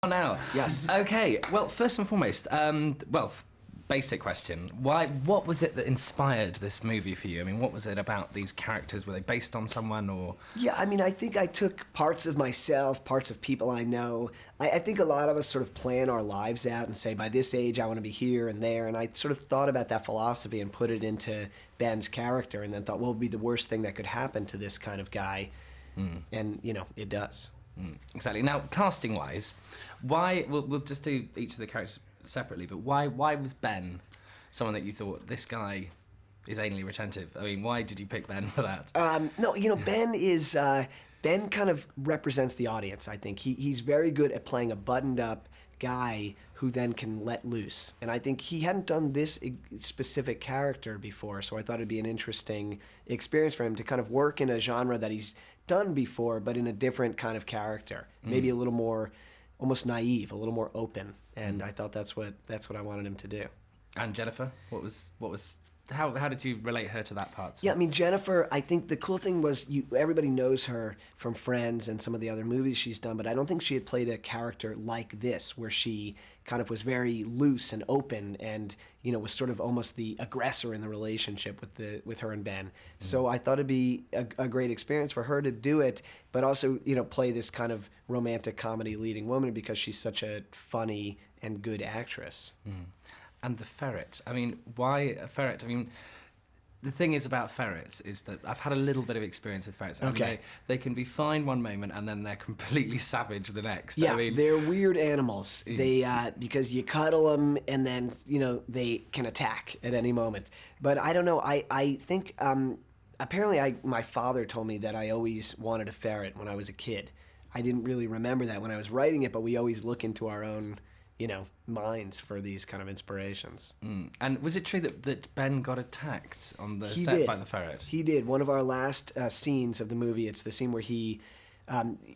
Now, Yes. Okay. Well, first and foremost, basic question: Why? What was it that inspired this movie for you? I mean, what was it about these characters? Were they based on someone, or? Yeah, I mean, I think I took parts of myself, parts of people I know. I think a lot of us sort of plan our lives out and say, by this age, I want to be here and there. And I sort of thought about that philosophy and put it into Ben's character, and then thought, what would be the worst thing that could happen to this kind of guy? And it does. Exactly. Now, casting-wise, why? We'll just do each of the characters separately, but why was Ben someone that you thought, this guy is anally retentive? I mean, why did you pick Ben for that? No, Ben is Ben kind of represents the audience. I think he's very good at playing a buttoned-up guy who then can let loose. And I think he hadn't done this specific character before, so I thought it'd be an interesting experience for him to kind of work in a genre that he's done before, but in a different kind of character, maybe a little more almost naive, a little more open. And I thought that's what I wanted him to do. And Jennifer, how did you relate her to that part? Yeah, I mean, Jennifer, I think the cool thing was everybody knows her from Friends and some of the other movies she's done, but I don't think she had played a character like this, where she kind of was very loose and open and, was sort of almost the aggressor in the relationship with her and Ben. So I thought it'd be a great experience for her to do it, but also, play this kind of romantic comedy leading woman, because she's such a funny and good actress. And the ferret. I mean, why a ferret? I mean, the thing is about ferrets is that I've had a little bit of experience with ferrets. I mean, they can be fine one moment and then they're completely savage the next. Yeah, I mean, they're weird animals. They because you cuddle them and then they can attack at any moment. But I don't know. I think apparently my father told me that I always wanted a ferret when I was a kid. I didn't really remember that when I was writing it, but we always look into our own minds for these kind of inspirations. And was it true that Ben got attacked on the set by the ferret? He did. One of our last scenes of the movie, it's the scene where he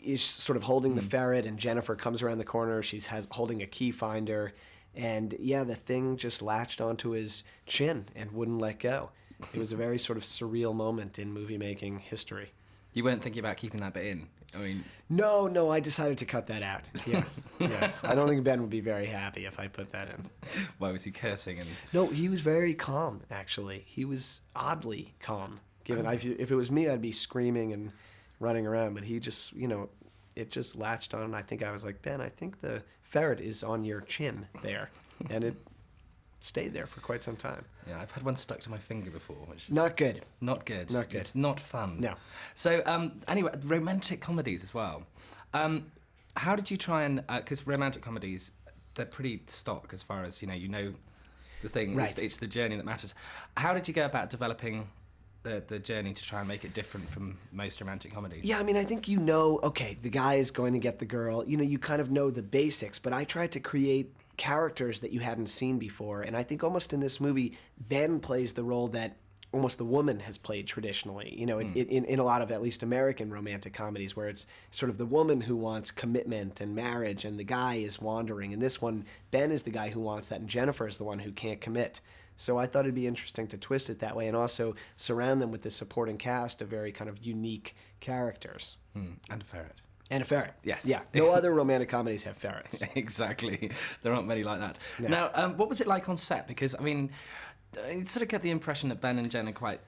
is sort of holding the ferret, and Jennifer comes around the corner. She's holding a key finder, and the thing just latched onto his chin and wouldn't let go. It was a very sort of surreal moment in movie-making history. You weren't thinking about keeping that bit in? I mean... No, I decided to cut that out. Yes. I don't think Ben would be very happy if I put that in. Why was he cursing? No, he was very calm, actually. He was oddly calm. If it was me, I'd be screaming and running around, but he just, it just latched on, and I think I was like, Ben, I think the ferret is on your chin there. And it stayed there for quite some time. Yeah, I've had one stuck to my finger before, which is... Not good. Not good. Not good. It's not fun. No. So, anyway, romantic comedies as well. How did you try and... Because romantic comedies, they're pretty stock as far as, you know the thing. Right. It's the journey that matters. How did you go about developing the journey to try and make it different from most romantic comedies? Yeah, I mean, I think the guy is going to get the girl. You kind of know the basics, but I tried to create characters that you hadn't seen before, and I think almost in this movie, Ben plays the role that almost the woman has played traditionally, in a lot of at least American romantic comedies, where it's sort of the woman who wants commitment and marriage, and the guy is wandering. In this one, Ben is the guy who wants that, and Jennifer is the one who can't commit. So I thought it'd be interesting to twist it that way, and also surround them with this supporting cast of very kind of unique characters. And a ferret. And a ferret. Yes. Yeah. No other romantic comedies have ferrets. Exactly. There aren't many like that. No. Now, what was it like on set? Because, I mean, I sort of get the impression that Ben and Jen are quite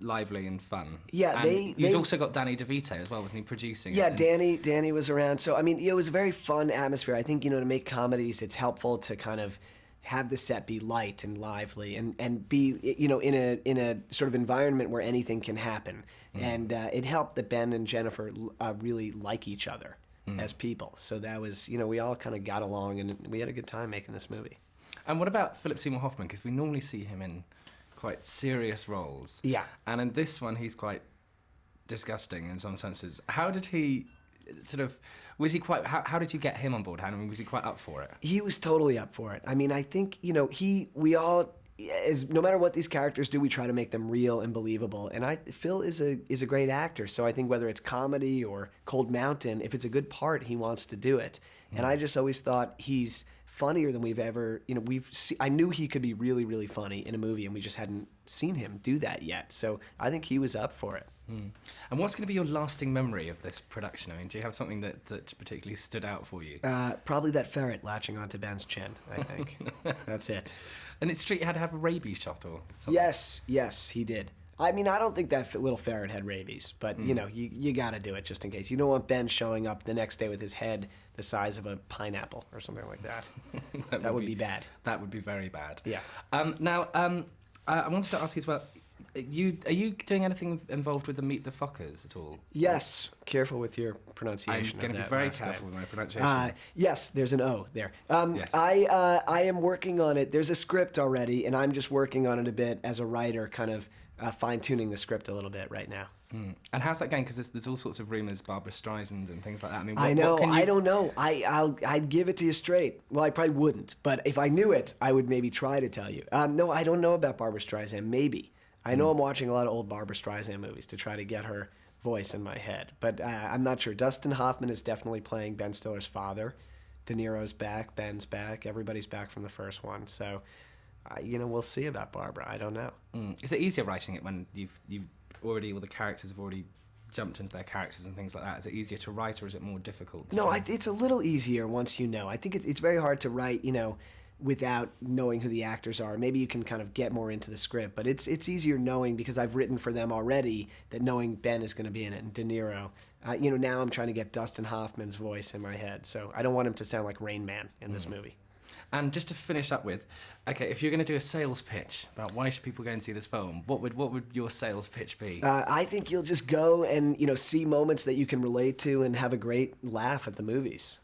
lively and fun. Yeah, and he's also got Danny DeVito as well, wasn't he, producing it? Yeah, Danny was around. So, I mean, it was a very fun atmosphere. I think, to make comedies, it's helpful to kind of have the set be light and lively and be, in a sort of environment where anything can happen. And it helped that Ben and Jennifer really like each other as people. So that was, we all kind of got along, and we had a good time making this movie. And what about Philip Seymour Hoffman? Because we normally see him in quite serious roles. Yeah. And in this one, he's quite disgusting in some senses. How did he... was he quite... How did you get him on board? I mean, was he quite up for it? He was totally up for it. I mean, I think, we all... no matter what these characters do, we try to make them real and believable. And Phil is a great actor, so I think whether it's comedy or Cold Mountain, if it's a good part, he wants to do it. And I just always thought he's funnier than we've ever, I knew he could be really, really funny in a movie, and we just hadn't seen him do that yet. So I think he was up for it. And what's going to be your lasting memory of this production? I mean, do you have something that particularly stood out for you? Probably that ferret latching onto Ben's chin, I think. That's it. And it's true, you had to have a rabies shot or something? Yes, he did. I mean, I don't think that little ferret had rabies, but, you know, you got to do it just in case. You don't want Ben showing up the next day with his head the size of a pineapple or something like that. That would be bad. That would be very bad. Yeah. Now, I wanted to ask you as well, are you doing anything involved with the Meet the Fockers at all? Yes. Careful with your pronunciation. I'm going to be very careful with my pronunciation. Yes, there's an O there. Yes. I am working on it. There's a script already, and I'm just working on it a bit as a writer, kind of fine-tuning the script a little bit right now. And how's that going? Because there's all sorts of rumours, Barbara Streisand and things like that. I mean, I know. I don't know. I'd give it to you straight. Well, I probably wouldn't, but if I knew it, I would maybe try to tell you. No, I don't know about Barbara Streisand. Maybe. I know I'm watching a lot of old Barbara Streisand movies to try to get her voice in my head, but I'm not sure. Dustin Hoffman is definitely playing Ben Stiller's father. De Niro's back. Ben's back. Everybody's back from the first one. So, we'll see about Barbara. I don't know. Is it easier writing it when you've already, all the characters have already jumped into their characters and things like that? Is it easier to write, or is it more difficult? No, it's a little easier once you know. I think it's very hard to write, without knowing who the actors are. Maybe you can kind of get more into the script, but it's easier knowing, because I've written for them already, that knowing Ben is going to be in it, and De Niro. Now I'm trying to get Dustin Hoffman's voice in my head, so I don't want him to sound like Rain Man in this movie. And just to finish up with, okay, if you're going to do a sales pitch about why should people go and see this film, what would your sales pitch be? I think you'll just go and see moments that you can relate to and have a great laugh at the movies.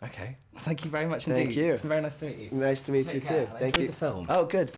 Okay. Thank you very much indeed. Thank you. It's been very nice to meet you. Nice to meet you Take care. too. I Thank enjoyed you. the film. Oh, good.